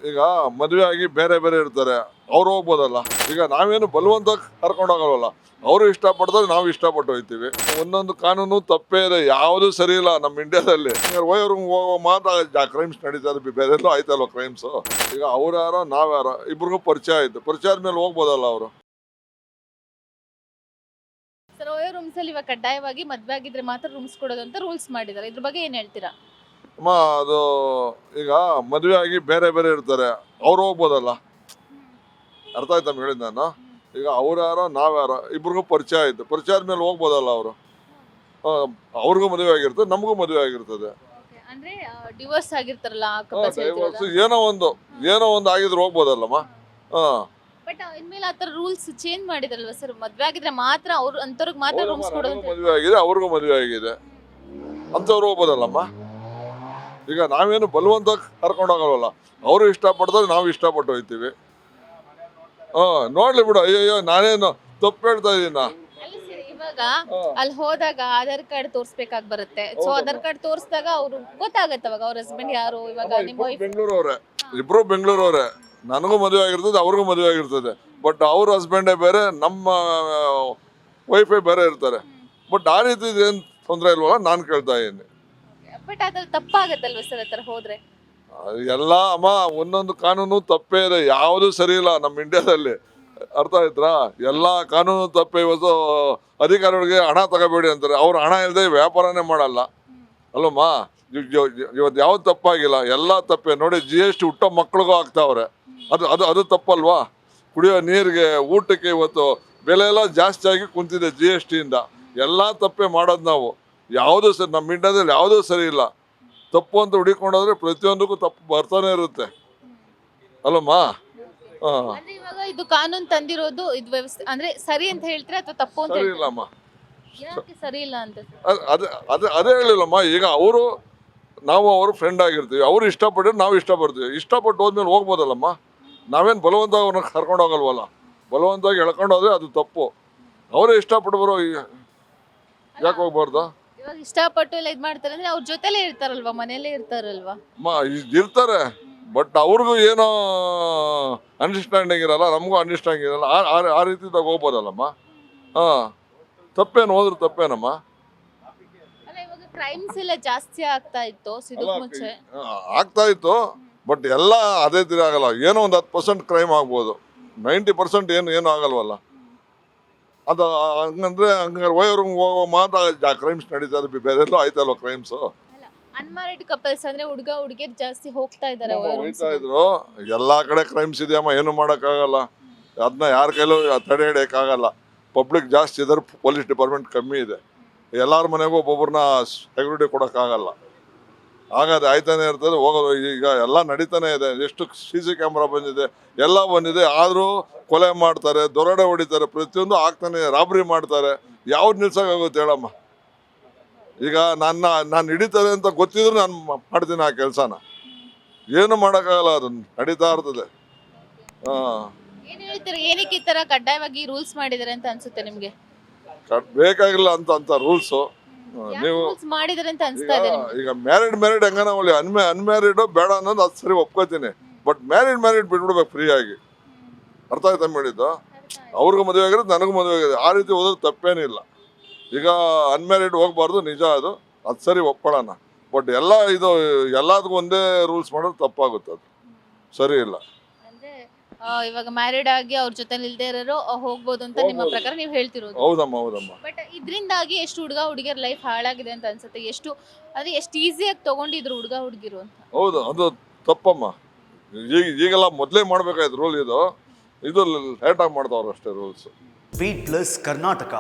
ಈಗ ಮದುವೆ ಆಗಿ ಬೇರೆ ಬೇರೆ ಇರ್ತಾರೆ, ಅವ್ರು ಹೋಗ್ಬೋದಲ್ಲ. ಈಗ ನಾವೇನು ಬಲವಂತ ಕರ್ಕೊಂಡು ಹೋಗಲ್ವಲ್ಲ, ಅವರು ಇಷ್ಟಪಡ್ತಾರೆ, ನಾವು ಇಷ್ಟಪಟ್ಟು ಹೋಗ್ತೀವಿ. ಒಂದೊಂದು ಕಾನೂನು ತಪ್ಪೇ ಇದೆ, ಯಾವುದು ಸರಿ ಇಲ್ಲ ನಮ್ಮ ಇಂಡಿಯಾದಲ್ಲಿ. ಹೋಗೋರು ಹೋಗೋ ಮಾತ್ರ ಕ್ರೈಮ್ಸ್ ನಡೀತಾರೆ, ಬೇರೆ ಎಲ್ಲೋ ಆಯ್ತಲ್ವ ಕ್ರೈಮ್ಸ್. ಈಗ ಅವ್ರು ಯಾರೋ ನಾವ್ಯಾರೋ ಇಬ್ರಿಗೂ ಪರಿಚಯ ಆಯ್ತು, ಪರಿಚಯ ಆದ್ಮೇಲೆ ಹೋಗ್ಬೋದಲ್ಲ ಅವರು. ಸರ್, ಓಯೋ ರೂಮ್ಸ್ ಅಲ್ಲಿ ಇವಾಗ ಕಡ್ಡಾಯವಾಗಿ ಮದ್ವೆ ಆಗಿದ್ರೆ ಮಾತ್ರ ರೂಮ್ಸ್ ಕೊಡೋದು ಅಂತ ರೂಲ್ಸ್ ಮಾಡಿದ್ದಾರೆ. ಇದ್ರ ಬಗ್ಗೆ ಏನ್ ಹೇಳ್ತೀರಾ? ಅಮ್ಮ ಅದು ಈಗ ಮದುವೆ ಆಗಿ ಬೇರೆ ಬೇರೆ ಇರ್ತಾರೆ, ಅವ್ರು ಹೋಗ್ಬೋದಲ್ಲ. ಅರ್ಥ ಆಯ್ತಮ್ಮ ಹೇಳಿದ್ ನಾನು. ಈಗ ಅವ್ರು ಯಾರೋ ನಾವ್ಯಾರೋ ಇಬ್ರಿಗೂ ಪರಿಚಯ ಆಯ್ತು, ಪರಿಚಯ ಆದ್ಮೇಲೆ ಹೋಗ್ಬೋದಲ್ಲ ಅವರು. ಅವ್ರಿಗೂ ಮದುವೆ ಆಗಿರ್ತದೆ, ನಮಗೂ ಮದುವೆ ಆಗಿರ್ತದೆ. ಅಂದ್ರೆ ಡಿವೋರ್ಸ್ ಆಗಿರ್ತಾರಲ್ಲ ಡೈವರ್ಸ್ ಏನೋ ಒಂದು ಆಗಿದ್ರೆ ಹೋಗ್ಬೋದಲ್ಲಮ್ಮ. ಬಟ್ ಇನ್ಮೇಲೆ ಆತರ ರೂಲ್ಸ್ ಚೇಂಜ್ ಮಾಡಿದ್ರಲ್ವಾ ಸರ್? ಮದ್ವೆ ಆಗಿದ್ರೆ ಮಾತ್ರ ಅವ್ರು ಅಂತವ್ರಿಗೆ ಮಾತ್ರ ರೂಮ್ಸ್ ಕೊಡೋದು. ಮದುವೆ ಆಗಿದೆ, ಅವ್ರಿಗೂ ಮದುವೆ ಆಗಿದೆ, ಅಂತವ್ರು ಹೋಗ್ಬೋದಲ್ಲಮ್ಮ. ಈಗ ನಾವೇನು ಬಲವಂತ ಕರ್ಕೊಂಡು ಹೋಗಲ್ವಲ್ಲ, ಅವರು ಇಷ್ಟಪಡ್ತಾರೆ, ನಾವು ಇಷ್ಟಪಟ್ಟು ಹೋಗ್ತೀವಿ. ನೋಡ್ಲಿ ಬಿಡು, ಅಯ್ಯೋ ನಾನೇನು ತಪ್ಪು ಹೇಳ್ತಾ ಇದೀನ. ಇವಾಗ ಅಲ್ಲಿ ಹೋದಾಗ ಆಧಾರ್ ಕಾರ್ಡ್ ತೋರ್ಸ್ಬೇಕಾಗಿ ಬರುತ್ತೆ. ಸೊ ಆಧಾರ್ ಕಾರ್ಡ್ ತೋರ್ಸಿದಾಗ ಅವ್ರು ಗೊತ್ತಾಗತ್ತೆ ಅವಾಗ ಅವ್ರ ಹಸ್ಬೆಂಡ್ ಯಾರು. ಇವಾಗ ನಿಮ್ಮ ವೈಫ್ ಬೆಂಗಳೂರವ್ರೆ, ಇಬ್ರು ಬೆಂಗಳೂರವ್ರೆ, ನನಗೂ ಮದುವೆ ಆಗಿರ್ತದೆ, ಅವ್ರಿಗೂ ಮದುವೆ ಆಗಿರ್ತದೆ. ಬಟ್ ಅವ್ರ ಹಸ್ಬೆಂಡೇ ಬೇರೆ, ನಮ್ಮ ವೈಫೇ ಬೇರೆ ಇರ್ತಾರೆ. ಬಟ್ ಆ ರೀತಿ ಏನು ತೊಂದರೆ ಇಲ್ವಲ್ಲ, ನಾನು ಕೇಳ್ತಾ ಇದ್ದೀನಿ. ಬಟ್ ಅದ್ರಲ್ಲಿ ತಪ್ಪಾಗತ್ತಲ್ವ ಸರ್ ಆತರ ಹೋದ್ರೆ? ಎಲ್ಲ ಅಮ್ಮ ಒಂದೊಂದು ಕಾನೂನು ತಪ್ಪೇ ಇದೆ, ಯಾವುದು ಸರಿ ಇಲ್ಲ ನಮ್ಮ ಇಂಡಿಯಾದಲ್ಲಿ. ಅರ್ಥ ಆಯ್ತಾ? ಎಲ್ಲ ಕಾನೂನು ತಪ್ಪೇ. ಇವತ್ತು ಅಧಿಕಾರಿಗಳಿಗೆ ಹಣ ತಗೋಬೇಡಿ ಅಂತಾರೆ, ಅವ್ರು ಹಣ ಇಲ್ಲದೆ ವ್ಯಾಪಾರನೇ ಮಾಡಲ್ಲ ಅಲ್ಲಮ್ಮ. ಇವತ್ತು ಯಾವ್ದು ತಪ್ಪಾಗಿಲ್ಲ, ಎಲ್ಲ ತಪ್ಪೇ. ನೋಡಿ, GST ಹುಟ್ಟೋ ಮಕ್ಳಿಗೂ ಆಗ್ತಾವ್ರೆ, ಅದು ಅದು ಅದು ತಪ್ಪಲ್ವಾ? ಕುಡಿಯೋ ನೀರಿಗೆ, ಊಟಕ್ಕೆ ಇವತ್ತು ಬೆಲೆ ಎಲ್ಲ ಜಾಸ್ತಿ ಆಗಿ ಕುಂತಿದೆ GST ಇಂದ. ಎಲ್ಲ ತಪ್ಪೇ ಮಾಡೋದು ನಾವು. ಯಾವುದು ಸರಿ ನಮ್ಮ ಇಂಡಿಯಾದಲ್ಲಿ ಯಾವುದೂ ಸರಿ ಇಲ್ಲ. ತಪ್ಪು ಅಂತ ಹುಡುಕೊಂಡೋದ್ರೆ ಪ್ರತಿಯೊಂದಕ್ಕೂ ತಪ್ಪು ಬರ್ತಾನೆ ಇರುತ್ತೆ ಅಲ್ಲಮ್ಮ. ಅಂದ್ರೆ ಇವಾಗ ಇದು ಕಾನೂನು ತಂದಿರೋದು ಇದು ವ್ಯವಸ್ಥೆ ಅಂದ್ರೆ ಸರಿ ಅಂತ ಹೇಳ್ತೀರಾ ಅಥವಾ ತಪ್ಪು ಅಂತ ಸರಿ ಹೇಳ್ತೀರಾ? ಇಲ್ಲಮ್ಮ. ಯಾಕೆ ಸರಿ ಇಲ್ಲ ಅಂತ? ಅದೇ ಹೇಳಿಲ್ಲಮ್ಮ. ಈಗ ನಾವು ಅವರು ಫ್ರೆಂಡ್ ಆಗಿರ್ತೀವಿ, ಅವ್ರು ಇಷ್ಟಪಟ್ಟಿದ್ರೆ ನಾವು ಇಷ್ಟಪಡ್ತೀವಿ. ಇಷ್ಟಪಟ್ಟು ಹೋದ್ಮೇಲೆ ಹೋಗ್ಬೋದಲ್ಲಮ್ಮ. ನಾವೇನು ಬಲವಂತ ಅವ್ರನ್ನ ಕರ್ಕೊಂಡು ಹೋಗಲ್ವಲ್ಲ. ಬಲವಂತವಾಗಿ ಎಳ್ಕೊಂಡು ಹೋದ್ರೆ ಅದು ತಪ್ಪು. ಅವರೇ ಇಷ್ಟಪಡ್ಬರೋ ಯಾಕೆ ಹೋಗ್ಬಾರ್ದು? ಇವಾಗ ಇಷ್ಟಪಟ್ಟು ಎಲ್ಲ ಇದ್ ಮಾಡ್ತಾರೆ ಅಂದ್ರೆ ಅವ್ರ ಜೊತೆಲೇ ಇರ್ತಾರಲ್ವಾ, ಮನೇಲೇ ಇರ್ತಾರಲ್ವಾ? ಇರ್ತಾರೆ, ಬಟ್ ಅವ್ರಿಗೂ ಏನೋ ಅಂಡರ್ಸ್ಟ್ಯಾಂಡಿಂಗ್ ಇರಲ್ಲ, ನಮಗೂ ಅಂಡರ್ಸ್ಟ್ಯಾಂಡಿಂಗ್ ಇರಲ್ಲ. ಆ ರೀತಿದಾಗ ಹೋಗ್ಬೋದಲ್ಲಮ್ಮ. ತಪ್ಪೇನು ಹೋದ್ರೆ ತಪ್ಪೇನಮ್ಮ. ಅಲ್ಲ, ಇವಾಗ ಕ್ರೈಮ್ಸ್ ಎಲ್ಲ ಜಾಸ್ತಿ ಆಗ್ತಾ ಇತ್ತು ಇದಕ್ಕೆ ಮುಂಚೆ. ಆಗ್ತಾ ಇತ್ತು, ಬಟ್ ಎಲ್ಲ ಅದೇ ತೀರ ಆಗಲ್ಲ. ಏನೋ ಒಂದು 10% ಕ್ರೈಮ್ ಆಗ್ಬೋದು, 90% ಏನು ಆಗಲ್ವಲ್ಲ. ಅದು ಹಂಗಾರೆ ಹೋಗೋರು ಹೋಗೋ ಮಾತ್ರ ಕ್ರೈಮ್ಸ್ ನಡೀತಾರೆ, ಬೇರೆ ಎಲ್ಲೋ ಆಯ್ತಲ್ವ ಕ್ರೈಮ್ಸ್. ಅನ್ಮ್ಯಾರಿಡ್ ಕಪಲ್ಸ್ ಅಂದ್ರೆ ಹುಡುಗ ಹುಡುಗಿಯರು ಜಾಸ್ತಿ ಹೋಗ್ತಾ ಇದಾರೆ. ಹೋಗ್ತಾ ಇದ್ರು. ಎಲ್ಲಾ ಕಡೆ ಕ್ರೈಮ್ಸ್ ಇದೆಯಮ್ಮ, ಏನು ಮಾಡೋಕ್ಕಾಗಲ್ಲ. ಅದನ್ನ ಯಾರ ಕೈಲೂ ತಡೆ ಹಿಡಿಯೋಕ್ಕಾಗಲ್ಲ. ಪಬ್ಲಿಕ್ ಜಾಸ್ತಿ ಇದ್ದಾರೆ, ಪೊಲೀಸ್ ಡಿಪಾರ್ಟ್ಮೆಂಟ್ ಕಮ್ಮಿ ಇದೆ. ಎಲ್ಲಾರ ಮನೆಗೂ ಒಬ್ಬೊಬ್ಬರನ್ನ ಸೆಕ್ಯೂರಿಟಿ ಕೊಡೋಕ್ಕಾಗಲ್ಲ. ಹಾಗಾದ್ರೆ ಆಯ್ತಾನೆ ಇರ್ತದೆ, ಹೋಗೋದು. ಈಗ ಎಲ್ಲ ನಡೀತಾನೆ ಇದೆ. ಎಷ್ಟು CC ಕ್ಯಾಮ್ರಾ ಬಂದಿದೆ, ಎಲ್ಲ ಬಂದಿದೆ. ಆದರೂ ಕೊಲೆ ಮಾಡ್ತಾರೆ, ದೊರಡೆ ಹೊಡಿತಾರೆ, ಪ್ರತಿಯೊಂದು ಆಗ್ತಾನೆ. ರಾಬ್ರಿ ಮಾಡ್ತಾರೆ. ಯಾವ್ದು ನಿಲ್ಸೋಕ್ಕಾಗುತ್ತೆ ಹೇಳಮ್ಮ? ಈಗ ನಾನು ಹಿಡಿತಾರೆ ಅಂತ ಗೊತ್ತಿದ್ರು ನಾನು ಮಾಡ್ತೀನಿ ಆ ಕೆಲಸನ. ಏನು ಮಾಡೋಕ್ಕಾಗಲ್ಲ, ಅದು ನಡೀತಾ ಇರ್ತದೆ. ಏನ್ ಹೇಳ್ತೀರಾ, ಏನಕ್ಕೆ ಈ ತರ ಕಡ್ಡಾಯವಾಗಿ ರೂಲ್ಸ್ ಮಾಡಿದಾರೆ ಅಂತ ಅನ್ಸುತ್ತೆ ನಿಮ್ಗೆ? ಬೇಕಾಗಿಲ್ಲ ಅಂತ ರೂಲ್ಸು. ನೀವು ರೂಲ್ಸ್ ಮಾಡಿದಾರೆ ಅಂತ ಅನ್ಸ್ತಾ ಇದೆ ನಿಮ್ಗೆ? ಈಗ ಮ್ಯಾರಿಡ್ ಹೆಂಗನ ಒಳ್ಳೆ, ಅನ್ಮ್ಯಾರಿಡ್ ಬೇಡ ಅನ್ನೋದು ಅದು ಸರಿ ಒಪ್ಕೋತೀನಿ. ಬಟ್ ಮ್ಯಾರಿಡ್ ಬಿಟ್ಬಿಡ್ಬೇಕು ಫ್ರೀ ಆಗಿ. ಅರ್ಥ ಆಯ್ತಾ ಹೇಳಿದ್ದು? ಅವ್ರಿಗೂ ಮದುವೆ ಆಗಿರೋದು, ನನಗೂ ಮದುವೆ ಆಗಿದೆ. ಆ ರೀತಿ ಹೋದ್ರೆ ತಪ್ಪೇನಿಲ್ಲ. ಈಗ ಅನ್ಮ್ಯಾರಿಡ್ ಹೋಗ್ಬಾರ್ದು, ನಿಜ. ಅದು ಸರಿ ಒಪ್ಕೊಳ್ಳೋಣ. ಬಟ್ ಎಲ್ಲದಕ್ಕೂ ಒಂದೇ ರೂಲ್ಸ್ ಮಾಡೋದು ತಪ್ಪಾಗುತ್ತೆ, ಅದು ಸರಿ ಇಲ್ಲ. ಅಂದ್ರೆ ಇವಾಗ ಮ್ಯಾರಿಡ್ ಆಗಿ ಅವ್ರ ಜೊತೆ ಇಲ್ದೇ ಇರೋರು ಹೋಗ್ಬೋದು ಅಂತ ನಿಮ್ಮ ಪ್ರಕಾರ ನೀವು ಹೇಳ್ತಿರೋದು? ಹೌದಮ್ಮ. ಬಟ್ ಇದರಿಂದಾಗಿ ಎಷ್ಟು ಹುಡುಗ ಹುಡುಗಿಯರ ಲೈಫ್ ಹಾಳಾಗಿದೆ ಅಂತ ಅನ್ಸುತ್ತೆ. ಎಷ್ಟು ಈಸಿಯಾಗಿ ತಗೊಂಡಿದ್ರು ಹುಡುಗ ಹುಡುಗಿರು ಅಂತ. ಹೌದು, ಅದು ತಪ್ಪಮ್ಮ. ಈಗೆಲ್ಲ ಮೊದಲೇ ಮಾಡ್ಬೇಕಾಯ್ತು ರೂಲ್. ಇದು ಲೇಟಾಗಿ ಮಾಡ್ತಾವ್ರು ಅಷ್ಟೇ ರೂಲ್ಸ್. Beet plus Karnataka.